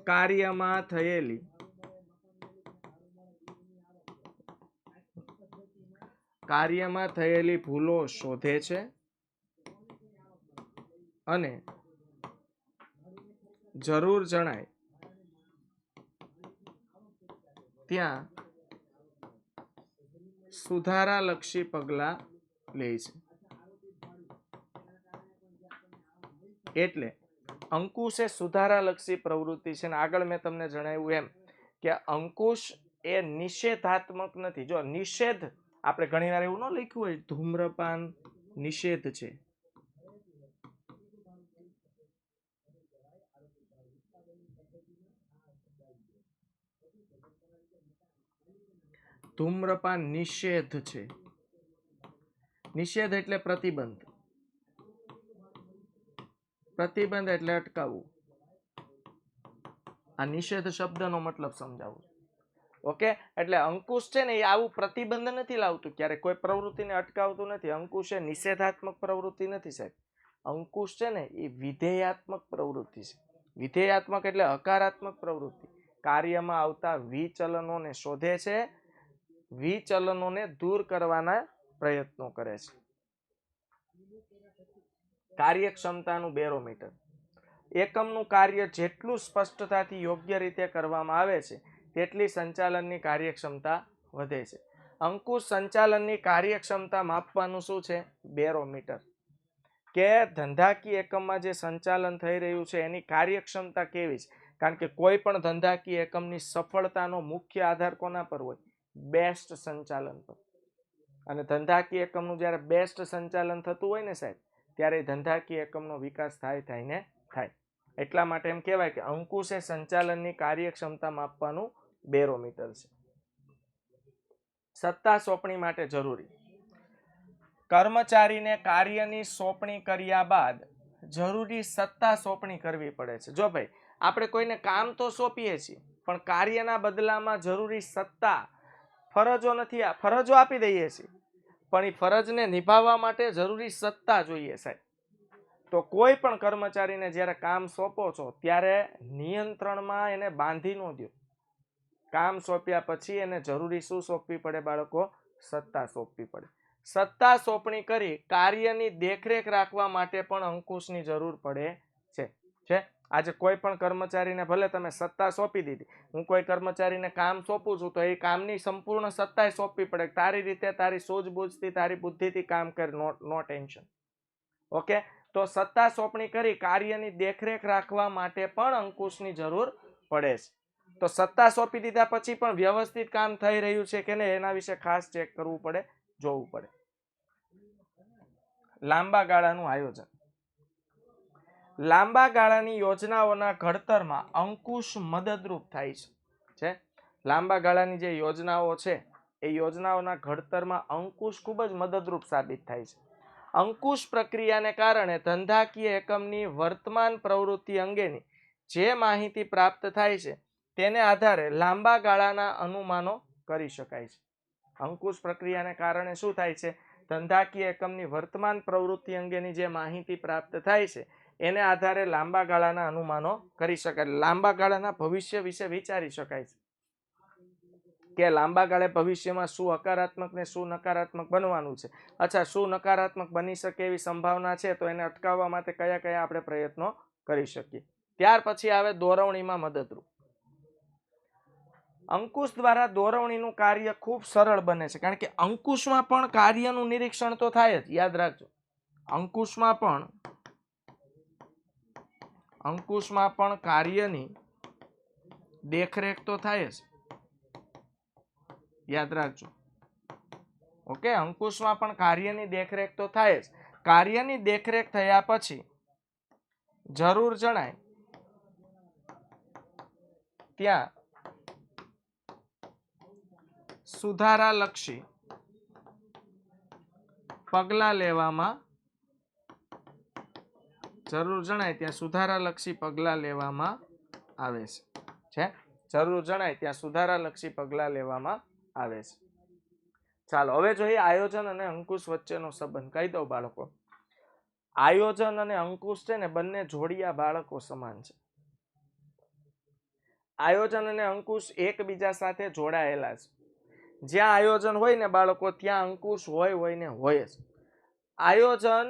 કાર્યમાં થયેલી ભૂલો શોધે છે અને જરૂર જણાય ત્યાં સુધારાલક્ષી પગલાં લે છે. એટલે અંકુશ એ સુધારાલક્ષી પ્રવૃત્તિ છે. આગળ મેં તમને જણાવ્યું એમ કે અંકુશ એ નિષેધાત્મક નથી. જો નિષેધ આપણે ઘણી વાર એવું ન લખ્યું હોય ધૂમ્રપાન નિષેધ છે, ધૂમ્રપાન નિષેધ છે. નિષેધ એટલે પ્રતિબંધ, પ્રતિબંધ એટલે અટકાવવું. આ નિષેધ શબ્દનો મતલબ સમજાવું. ઓકે, એટલે અંકુશ છે ને એ આવું પ્રતિબંધ નથી લાવતું, ક્યારે કોઈ પ્રવૃત્તિને અટકાવતું નથી. અંકુશ એ નિષેધાત્મક પ્રવૃત્તિ નથી સાહેબ. અંકુશ છે ને એ વિધેયાત્મક પ્રવૃત્તિ છે. વિધેયાત્મક એટલે હકારાત્મક પ્રવૃત્તિ. કાર્યમાં આવતા વિચલનોને શોધે છે, વિચલનોને દૂર કરવાના પ્રયત્નો કરે છે. કાર્યક્ષમતાનું બેરોમીટર. એકમનું કાર્ય જેટલું સ્પષ્ટતાથી યોગ્ય રીતે કરવામાં આવે છે તેટલી સંચાલનની કાર્યક્ષમતા વધે છે. અંકુશ સંચાલનની કાર્યક્ષમતા માપવાનું શું છે? બેરોમીટર. કે ધંધાકીય એકમમાં જે સંચાલન થઈ રહ્યું છે એની કાર્યક્ષમતા કેવી છે. કારણ કે કોઈ પણ ધંધાકીય એકમની સફળતાનો મુખ્ય આધાર કોના પર હોય? બેસ્ટ સંચાલન પર. અને ધંધાકીય એકમનું જ્યારે બેસ્ટ સંચાલન થતું હોય ને સાહેબ, ત્યારે ધંધાકીય એકમનો વિકાસ થાય ને થાય. એટલા માટે એમ કહેવાય કે અંકુશ એ સંચાલનની કાર્યક્ષમતા માપવાનું બેરોમીટર છે. સત્તા સોંપણી માટે જરૂરી. કર્મચારીને કાર્યની સોંપણી કર્યા બાદ જરૂરી સત્તા સોંપણી કરવી પડે છે. જો ભાઈ આપણે કોઈને કામ તો સોંપીએ છીએ, પણ કાર્યના બદલામાં જરૂરી સત્તા, ફરજો આપી દઈએ છીએ, પણ એ ફરજને નિભાવવા માટે જરૂરી સત્તા જોઈએ સાહેબ. તો કોઈ પણ કર્મચારીને જ્યારે કામ સોંપો છો ત્યારે નિયંત્રણમાં એને બાંધી ન દો. કામ સોંપ્યા પછી એને જરૂરી શું સોંપવી પડે બાળકો? સત્તા સોંપવી પડે. સત્તા સોંપણી કરી કાર્યની દેખરેખ રાખવા માટે પણ અંકુશની જરૂર પડે છે. આજે કોઈ પણ કર્મચારીને ભલે તમે સત્તા સોંપી દીધી, હું કોઈ કર્મચારીને કામ સોંપું છું તો એ કામની સંપૂર્ણ સત્તા સોંપવી પડે. તારી રીતે, તારી સૂઝબૂઝથી, તારી બુદ્ધિથી કામ કર, નો ટેન્શન. ઓકે, તો સત્તા સોંપણી કરી કાર્યની દેખરેખ રાખવા માટે પણ અંકુશની જરૂર પડે છે. તો સત્તા સોંપી દીધા પછી પણ વ્યવસ્થિત કામ થઈ રહ્યું છે કે નહીં એના વિશે ખાસ ચેક કરવું પડે, જોવું પડે. લાંબા ગાળાનું આયોજન. લાંબા ગાળાની યોજનાઓના ઘડતરમાં અંકુશ મદદરૂપ થાય છે. લાંબા ગાળાની જે યોજનાઓ છે એ યોજનાઓના ઘડતરમાં અંકુશ ખૂબ જ મદદરૂપ સાબિત થાય છે. અંકુશ પ્રક્રિયાને કારણે ધંધાકીય એકમની વર્તમાન પ્રવૃત્તિ અંગેની જે માહિતી પ્રાપ્ત થાય છે તેને આધારે લાંબા ગાળાના અનુમાનો કરી શકાય છે. અંકુશ પ્રક્રિયાને કારણે શું થાય છે? ધંધાકીય એકમની વર્તમાન પ્રવૃત્તિ અંગેની જે માહિતી પ્રાપ્ત થાય છે એને આધારે લાંબા ગાળાના અનુમાનો કરી શકાય. લાંબા ગાળાના ભવિષ્ય વિશે વિચારી શકાય છે કે લાંબા ગાળે ભવિષ્યમાં શું હકારાત્મક ને શું નકારાત્મક બનવાનું છે. અચ્છા, શું નકારાત્મક બની શકે એવી સંભાવના છે તો એને અટકાવવા માટે કયા કયા આપણે પ્રયત્નો કરી શકીએ. ત્યાર પછી આવે દોરવણીમાં મદદરૂપ. અંકુશ દ્વારા દોરવણીનું કાર્ય ખૂબ સરળ બને છે. કારણ કે અંકુશમાં પણ કાર્યનું નિરીક્ષણ તો થાય જ, યાદ રાખજો. અંકુશમાં પણ કાર્યની દેખરેખ તો થાય જ, યાદ રાખજો. ઓકે, અંકુશમાં પણ કાર્યની દેખરેખ તો થાય જ. કાર્યની દેખરેખ થયા પછી જરૂર જણાય ત્યાં સુધારાલક્ષી પગલાં લેવામાં આવે છે. જરૂર જણાય ત્યાં સુધારાલક્ષી પગલાં લેવામાં આવે છે. ચાલો હવે જોઈએ આયોજન અને અંકુશ વચ્ચેનો સંબંધ. કહી દઉં બાળકો, આયોજન અને અંકુશ છે ને બંને જોડિયા બાળકો સમાન છે. આયોજન અને અંકુશ એકબીજા સાથે જોડાયેલા છે. જ્યાં આયોજન હોય ને બાળકો ત્યાં અંકુશ હોય ને હોય જ. આયોજન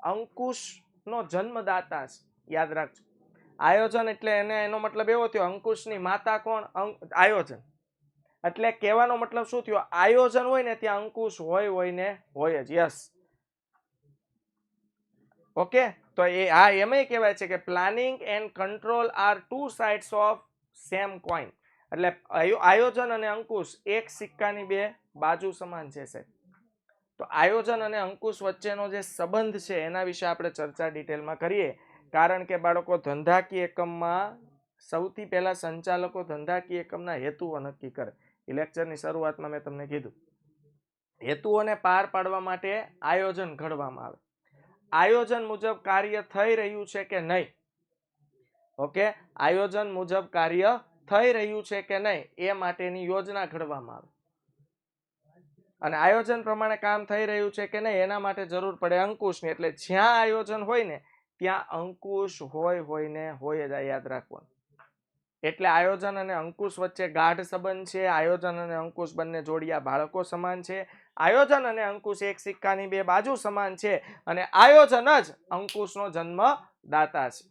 અંકુશનો જન્મદાતા છે, યાદ રાખજો. આયોજન એટલે એનો મતલબ એવો થયો, અંકુશની માતા કોણ? આયોજન. એટલે કહેવાનો મતલબ શું થયો? આયોજન હોય ને ત્યાં અંકુશ હોય ને હોય જ. યસ. ઓકે, તો આ એમય કહેવાય છે કે planning and control are two sides of same coin. એટલે આયોજન અને અંકુશ એક સિક્કાની બે બાજુ સમાન છે સાહેબ. તો આયોજન અને અંકુશ વચ્ચેનો જે સંબંધ છે એના વિશે આપણે ચર્ચા ડિટેલમાં કરીએ. કારણ કે બાળકો ધંધાકીય એકમમાં સૌથી પહેલા સંચાલકો ધંધાકીય એકમના હેતુઓ નક્કી કરે. લેક્ચરની શરૂઆતમાં મેં તમને કીધું હેતુઓને પાર પાડવા માટે આયોજન ઘડવામાં આવે. આયોજન મુજબ કાર્ય થઈ રહ્યું છે કે નહીં, ઓકે, આયોજન મુજબ કાર્ય થઈ રહ્યું છે કે નહીં એ માટેની યોજના ઘડવામાં આવે. અને આયોજન પ્રમાણે કામ થઈ રહ્યું છે કે નહીં એના માટે જરૂર પડે અંકુશની. એટલે જ્યાં આયોજન હોય ને ત્યાં અંકુશ હોય ને હોય જ, યાદ રાખવાનું. એટલે આયોજન અને અંકુશ વચ્ચે ગાઢ સંબંધ છે. આયોજન અને અંકુશ બંને જોડિયા બાળકો સમાન છે. આયોજન અને અંકુશ એક સિક્કાની બે બાજુ સમાન છે અને આયોજન જ અંકુશનો જન્મદાતા છે.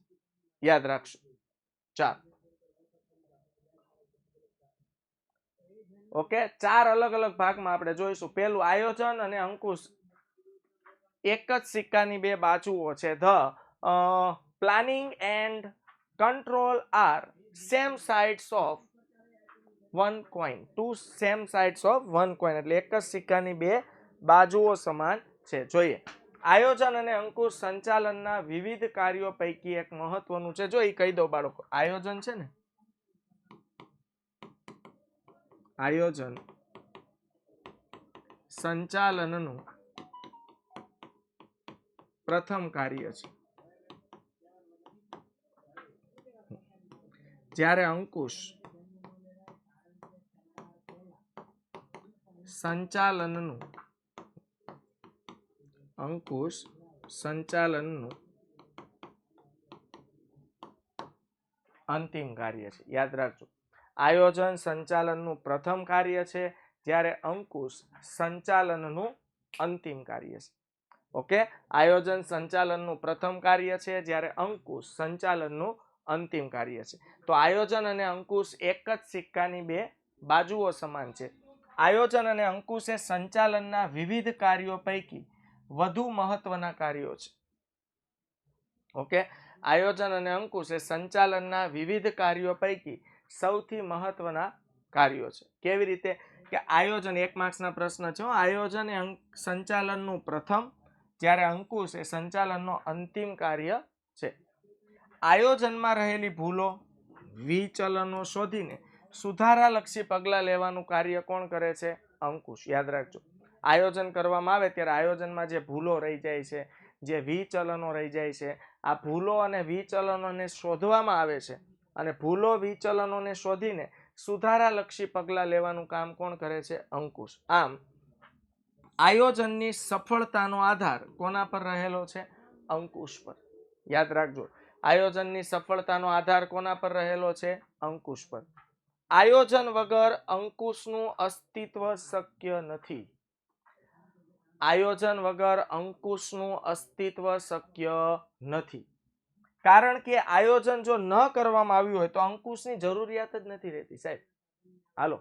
યાદ રાખશો. ચાલો, ઓકે, 4 અલગ અલગ ભાગમાં આપણે જોઈશું. પહેલું, આયોજન અને અંકુશ એક જ સિક્કાની બે બાજુઓ છે. The planning and control are same sides of one coin. Two same sides of one coin. એટલે એક જ સિક્કાની બે બાજુઓ સમાન છે. જોઈએ, આયોજન અને અંકુશ સંચાલનના વિવિધ કાર્યો પૈકી એક મહત્વનું છે. જો એ કહી દો બાળકો, આયોજન છે ને, આયોજન સંચાલનનું પ્રથમ કાર્ય છે, જ્યારે અંકુશ સંચાલનનું અંતિમ કાર્ય છે. યાદ રાખજો, આયોજન સંચાલનનું પ્રથમ કાર્ય છે, જ્યારે અંકુશ સંચાલનનું અંતિમ કાર્ય છે. ઓકે, આયોજન સંચાલનનું પ્રથમ કાર્ય છે, જ્યારે અંકુશ સંચાલનનું અંતિમ કાર્ય છે. તો આયોજન અને અંકુશ એક જ સિક્કાની બે બાજુઓ સમાન છે. આયોજન અને અંકુશ એ સંચાલનના વિવિધ કાર્યો પૈકી વધુ મહત્વના કાર્યો છે. ઓકે, આયોજન અને અંકુશ એ સંચાલનના વિવિધ કાર્યો પૈકી સૌથી મહત્વના કાર્યો છે. કેવી રીતે? કે આયોજન, 1 માર્ક્સના પ્રશ્ન છે. આયોજન એ સંચાલનનું પ્રથમ, જ્યારે અંકુશ એ સંચાલનનો અંતિમ કાર્ય છે. આયોજનમાં રહેલી ભૂલો, વિચલનો શોધીને સુધારાલક્ષી પગલાં લેવાનું કાર્ય કોણ કરે છે? અંકુશ. યાદ રાખજો, આયોજન કરવામાં આવે ત્યારે આયોજનમાં જે ભૂલો રહી જાય છે, જે વિચલનો રહી જાય છે, આ ભૂલો અને વિચલનોને શોધવામાં આવે છે અને ભૂલો વિચલનોને શોધીને સુધારાલક્ષી પગલાં લેવાનું કામ કોણ કરે છે? અંકુશ. આમ આયોજનની સફળતાનો આધાર કોના પર રહેલો છે? અંકુશ પર. યાદ રાખજો, આયોજનની સફળતાનો આધાર કોના પર રહેલો છે? અંકુશ પર. આયોજન વગર અંકુશનું અસ્તિત્વ શક્ય નથી. આયોજન વગર અંકુશનું અસ્તિત્વ શક્ય નથી. કારણ કે આયોજન જો ન કરવામાં આવ્યું હોય તો અંકુશની જરૂરિયાત જ નથી રહેતી સાહેબ. હાલો,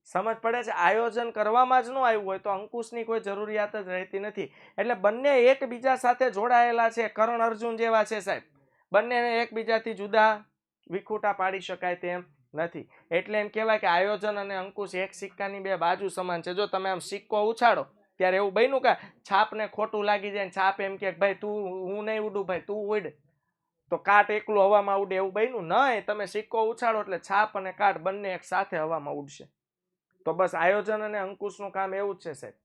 સમજ પડે છે? આયોજન કરવામાં જ ન આવ્યું હોય તો અંકુશની કોઈ જરૂરિયાત જ રહેતી નથી. એટલે બંને એકબીજા સાથે જોડાયેલા છે, કરણ અર્જુન જેવા છે સાહેબ. બંનેને એકબીજાથી જુદા વિખૂટા પાડી શકાય તેમ નથી. એટલે એમ કહેવાય કે આયોજન અને અંકુશ એક સિક્કાની બે બાજુ સમાન છે. જો તમે આમ સિક્કો ઉછાળો ત્યારે એવું બન્યું કે છાપને ખોટું લાગી જાય, છાપ એમ કે ભાઈ તું, હું નહીં ઉડું ભાઈ તું ઉડ, તો કાટ એકલું હવામાં ઉડે, એવું બન્યું નહીં. તમે સિક્કો ઉછાળો એટલે છાપ અને કાટ બંને એક સાથે હવામાં ઉડશે. તો બસ આયોજન અને અંકુશનું કામ એવું જ છે સાહેબ.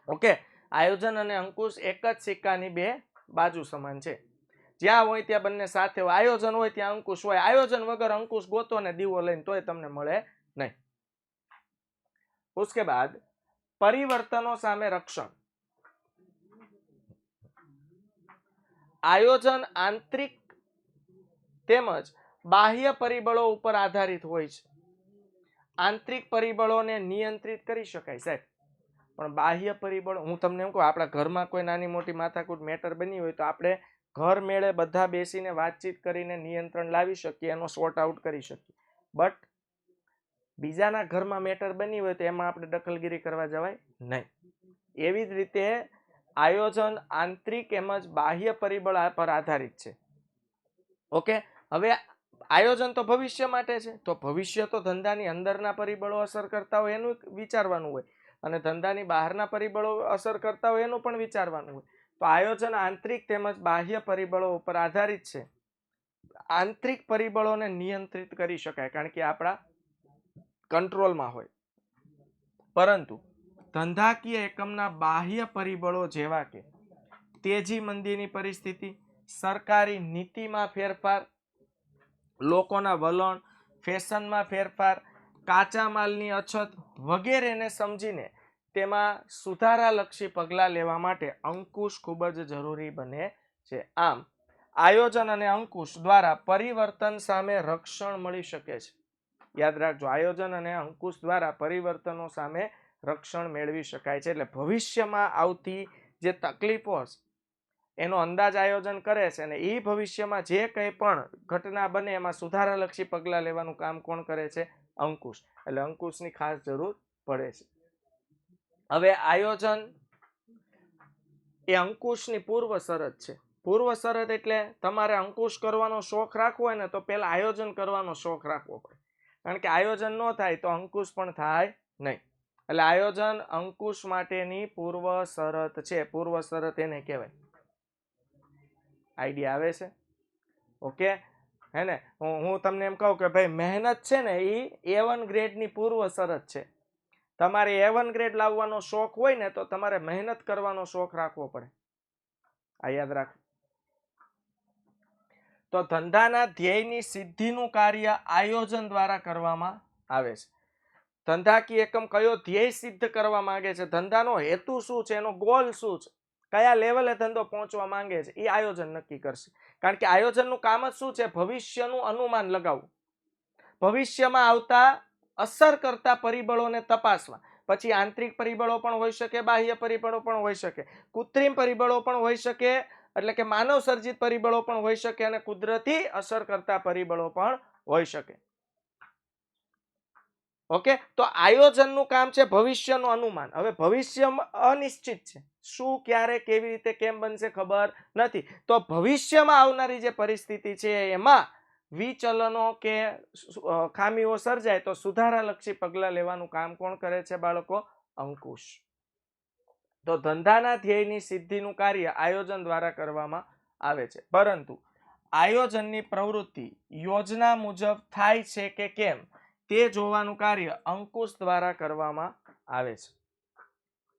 ઓકે, આયોજન અને અંકુશ એક જ સિક્કાની બે બાજુ સમાન છે. જ્યાં હોય ત્યાં બંને સાથે હોય. આયોજન હોય ત્યાં અંકુશ હોય. આયોજન વગર અંકુશ ગોતો ને દીવો લઈને તોય તમને મળે નહીં. उसके बाद પરિવર્તનો સામે રક્ષણ. આયોજન આંતરિક તેમજ બાહ્ય પરિબળો ઉપર આધારિત હોય છે. આંતરિક પરિબળોને નિયંત્રિત કરી શકાય સાહેબ, પણ બાહ્ય પરિબળો, હું તમને એમ કહું, આપણા ઘરમાં કોઈ નાની મોટી માથાકૂટ મેટર બની હોય તો આપણે ઘર મેળે બધા બેસીને વાતચીત કરીને નિયંત્રણ લાવી શકીએ, એનો સોર્ટ આઉટ કરી શકીએ. બટ બીજાના ઘરમાં મેટર બની હોય તો એમાં આપણે દખલગીરી કરવા જવાય નહીં. એવી જ રીતે આયોજન આંતરિક એમજ બાહ્ય પરિબળ પર આધારિત છે. ઓકે, હવે આયોજન તો ભવિષ્ય માટે છે, તો ભવિષ્ય તો ધંધાની અંદરના પરિબળો અસર કરતા હોય એનું વિચારવાનું હોય, અને ધંધાની બહારના પરિબળો અસર કરતા હોય એનું પણ વિચારવાનું હોય. તો આયોજન આંતરિક તેમજ બાહ્ય પરિબળો ઉપર આધારિત છે. આંતરિક પરિબળોને નિયંત્રિત કરી શકાય કારણ કે આપણા કંટ્રોલમાં હોય, પરંતુ ધંધાકીય એકમના બાહ્ય પરિબળો જેવા કે તેજી મંદીની પરિસ્થિતિ, સરકારી નીતિમાં ફેરફાર, લોકોના વલણ, ફેશનમાં ફેરફાર, કાચા માલની અછત વગેરેને સમજીને તેમાં સુધારાલક્ષી પગલાં લેવા માટે અંકુશ ખૂબ જ જરૂરી બને છે. આમ આયોજન અને અંકુશ દ્વારા પરિવર્તન સામે રક્ષણ મળી શકે છે. યાદ રાખજો, આયોજન અને અંકુશ દ્વારા પરિવર્તનો સામે રક્ષણ મેળવી શકાય છે. એટલે ભવિષ્યમાં આવતી જે તકલીફો હશે એનો અંદાજ આયોજન કરે છે, અને એ ભવિષ્યમાં જે કંઈ પણ ઘટના બને એમાં સુધારાલક્ષી પગલાં લેવાનું કામ કોણ કરે છે? અંકુશ. એટલે અંકુશની ખાસ જરૂર પડે છે. હવે આયોજન એ અંકુશની પૂર્વ શરત છે. પૂર્વ શરત એટલે તમારે અંકુશ કરવાનો શોખ રાખવો હોય ને તો પહેલા આયોજન કરવાનો શોખ રાખવો પડે, કારણ કે આયોજન ન થાય તો અંકુશ પણ થાય નહીં. એટલે આયોજન અંકુશ માટેની પૂર્વ શરત છે. પૂર્વ શરત એને કહેવાય. આઈડિયા આવે છે? ઓકે, હે ને? હું તમને એમ કહું કે ભાઈ મહેનત છે ને એ A1 ગ્રેડની પૂર્વ શરત છે. તમારે A1 ગ્રેડ લાવવાનો શોખ હોય ને તો તમારે મહેનત કરવાનો શોખ રાખવો પડે. આ યાદ રાખ. તો ધંધાના ધ્યેયની સિદ્ધિનું કાર્ય આયોજન દ્વારા કરવામાં આવે છે. ધંધાકીય એકમ કયો ધ્યેય સિદ્ધ કરવા માંગે છે, ધંધાનો હેતુ શું છે, એનો ગોલ શું છે, કયા લેવલે ધંધો પહોંચવા માંગે છે, એ આયોજન નક્કી કરશે. કારણ કે આયોજનનું કામ જ શું છે? ભવિષ્યનું અનુમાન લગાવવું, ભવિષ્યમાં આવતા અસર કરતા પરિબળોને તપાસવા. પછી આંતરિક પરિબળો પણ હોઈ શકે, બાહ્ય પરિબળો પણ હોઈ શકે, કૃત્રિમ પરિબળો પણ હોઈ શકે, એટલે કે માનવ સર્જિત પરિબળો પણ હોઈ શકે, અને કુદરતી અસર કરતા પરિબળો પણ હોઈ શકે. ઓકે, તો આયોજનનું કામ છે ભવિષ્યનું અનુમાન. હવે ભવિષ્ય અનિશ્ચિત છે, શું, ક્યારે, કેવી રીતે, કેમ બનશે ખબર નથી. તો ભવિષ્યમાં આવનારી જે પરિસ્થિતિ છે એમાં વિચલનો કે ખામીઓ સર્જાય તો સુધારાલક્ષી પગલાં લેવાનું કામ કોણ કરે છે બાળકો? અંકુશ. તો ધંધાના ધ્યેયની સિદ્ધિનું કાર્ય આયોજન દ્વારા કરવામાં આવે છે, પરંતુ આયોજનની પ્રવૃત્તિ યોજના મુજબ થાય છે કે કેમ તે જોવાનું કાર્ય અંકુશ દ્વારા કરવામાં આવે છે.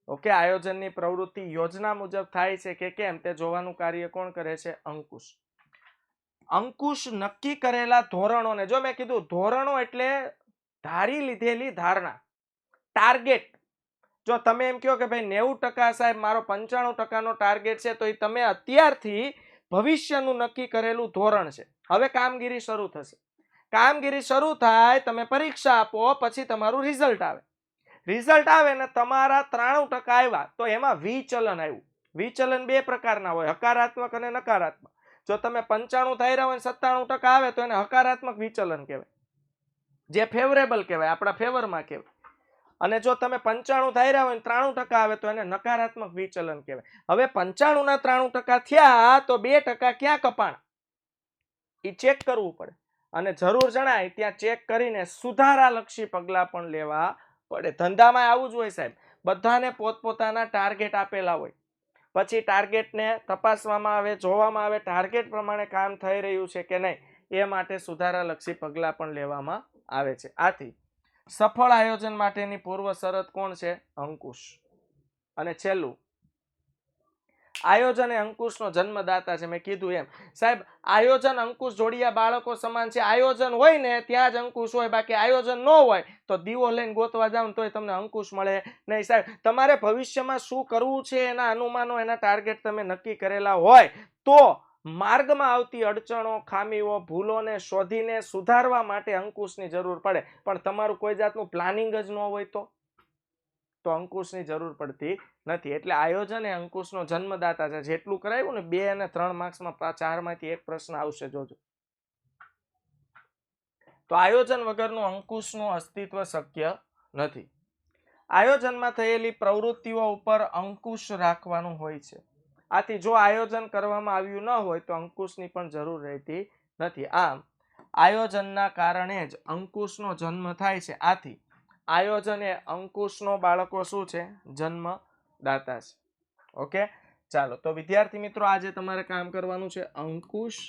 ઓકે, આયોજનની પ્રવૃત્તિ યોજના મુજબ થાય છે કે કેમ તે જોવાનું કાર્ય કોણ કરે છે? અંકુશ. અંકુશ નક્કી કરેલા ધોરણોને, જો મેં કીધું ધોરણો એટલે ધારી લીધેલી ધારણા, ટાર્ગેટ. જો તમે એમ કહો કે ભાઈ 90% સાહેબ મારો 95% ટાર્ગેટ છે, તો એ તમે અત્યારથી ભવિષ્યનું નક્કી કરેલું ધોરણ છે. હવે કામગીરી શરૂ થશે. કામગીરી શરૂ થાય, તમે પરીક્ષા આપો, પછી તમારું રિઝલ્ટ આવે. રિઝલ્ટ આવે ને તમારા 93% આવ્યા તો એમાં વિચલન આવ્યું. વિચલન બે પ્રકારના હોય, હકારાત્મક અને નકારાત્મક. જો તમે 95 ધાર્યા હોય 97% આવે તો એને હકારાત્મક વિચલન કહેવાય, જે ફેવરેબલ કહેવાય, આપણા ફેવરમાં કહેવાય. અને જો તમે 95 ધાર્યા હોય 93% આવે તો એને નકારાત્મક વિચલન કહેવાય. હવે 95 ના 93% થયા તો 2% ક્યાં કપાણ એ ચેક કરવું પડે, અને જરૂર જણાય ત્યાં ચેક કરીને સુધારાલક્ષી પગલાં પણ લેવા પડે. ધંધામાં આવું જ હોય સાહેબ, બધાને પોતપોતાના ટાર્ગેટ આપેલા હોય, પછી ટાર્ગેટને તપાસવામાં આવે, જોવામાં આવે ટાર્ગેટ પ્રમાણે કામ થઈ રહ્યું છે કે નહીં, એ માટે સુધારાલક્ષી પગલાં પણ લેવામાં આવે છે. આથી સફળ આયોજન માટેની પૂર્વ શરત કોણ છે? અંકુશ. અને છેલ્લું, આયોજન એ અંકુશનો જન્મદાતા છે. મેં કીધું એમ સાહેબ, આયોજન અંકુશ જોડિયા બાળકો સમાન છે. આયોજન હોય ને ત્યાં જ અંકુશ હોય, બાકી આયોજન ન હોય તો દીવો લઈને ગોતવા જાવ તોય તમને અંકુશ મળે નહીં. સાહેબ, તમારે ભવિષ્યમાં શું કરવું છે એના અનુમાનો, એના ટાર્ગેટ તમે નક્કી કરેલા હોય તો માર્ગમાં આવતી અડચણો, ખામીઓ, ભૂલોને શોધીને સુધારવા માટે અંકુશની જરૂર પડે. પણ તમારું કોઈ જાતનું પ્લાનિંગ જ ન હોય તો અંકુશની જરૂર પડતી નથી. એટલે આયોજન એ અંકુશનો જન્મદાતા છે. જેટલું કરાવ્યું ને 2 અને 3 માર્ક્સમાં 4 માંથી એક પ્રશ્ન આવશે, જોજો. તો આયોજન વગરનું અંકુશનું અસ્તિત્વ શક્ય નથી. આયોજનમાં થયેલી પ્રવૃત્તિઓ ઉપર અંકુશ રાખવાનું હોય છે. આથી જો આયોજન કરવામાં આવ્યું ન હોય તો અંકુશની પણ જરૂર રહેતી નથી. આમ આયોજનના કારણે જ અંકુશનો જન્મ થાય છે. આથી આયોજન એ અંકુશનો બાળકો શું છે? જન્મદાતા છે. ઓકે, ચાલો તો વિદ્યાર્થી મિત્રો આજે તમારે કામ કરવાનું છે અંકુશ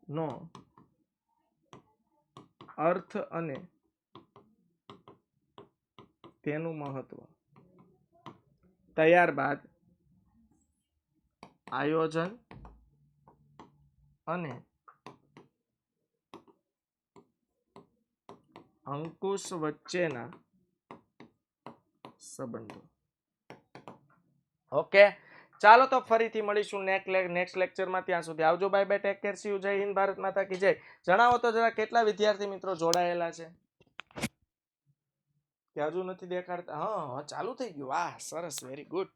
નો અર્થ અને તેનું મહત્વ. ત્યારબાદ આયોજન અને અંકુશ વચ્ચેના સંબંધો. ઓકે, ચાલો તો ફરીથી મળીશું નેક્સ્ટ લેક્ચરમાં. ત્યાં સુધી આવજો. Bye bye, take care, C you. જય હિન્દ, ભારત માતા કી જય. જણાવો તો જરા કેટલા વિદ્યાર્થી મિત્રો જોડાયેલા છે કે હજુ નથી દેખાડતા? હા, ચાલુ થઈ ગયું. વાહ, સરસ, વેરી ગુડ.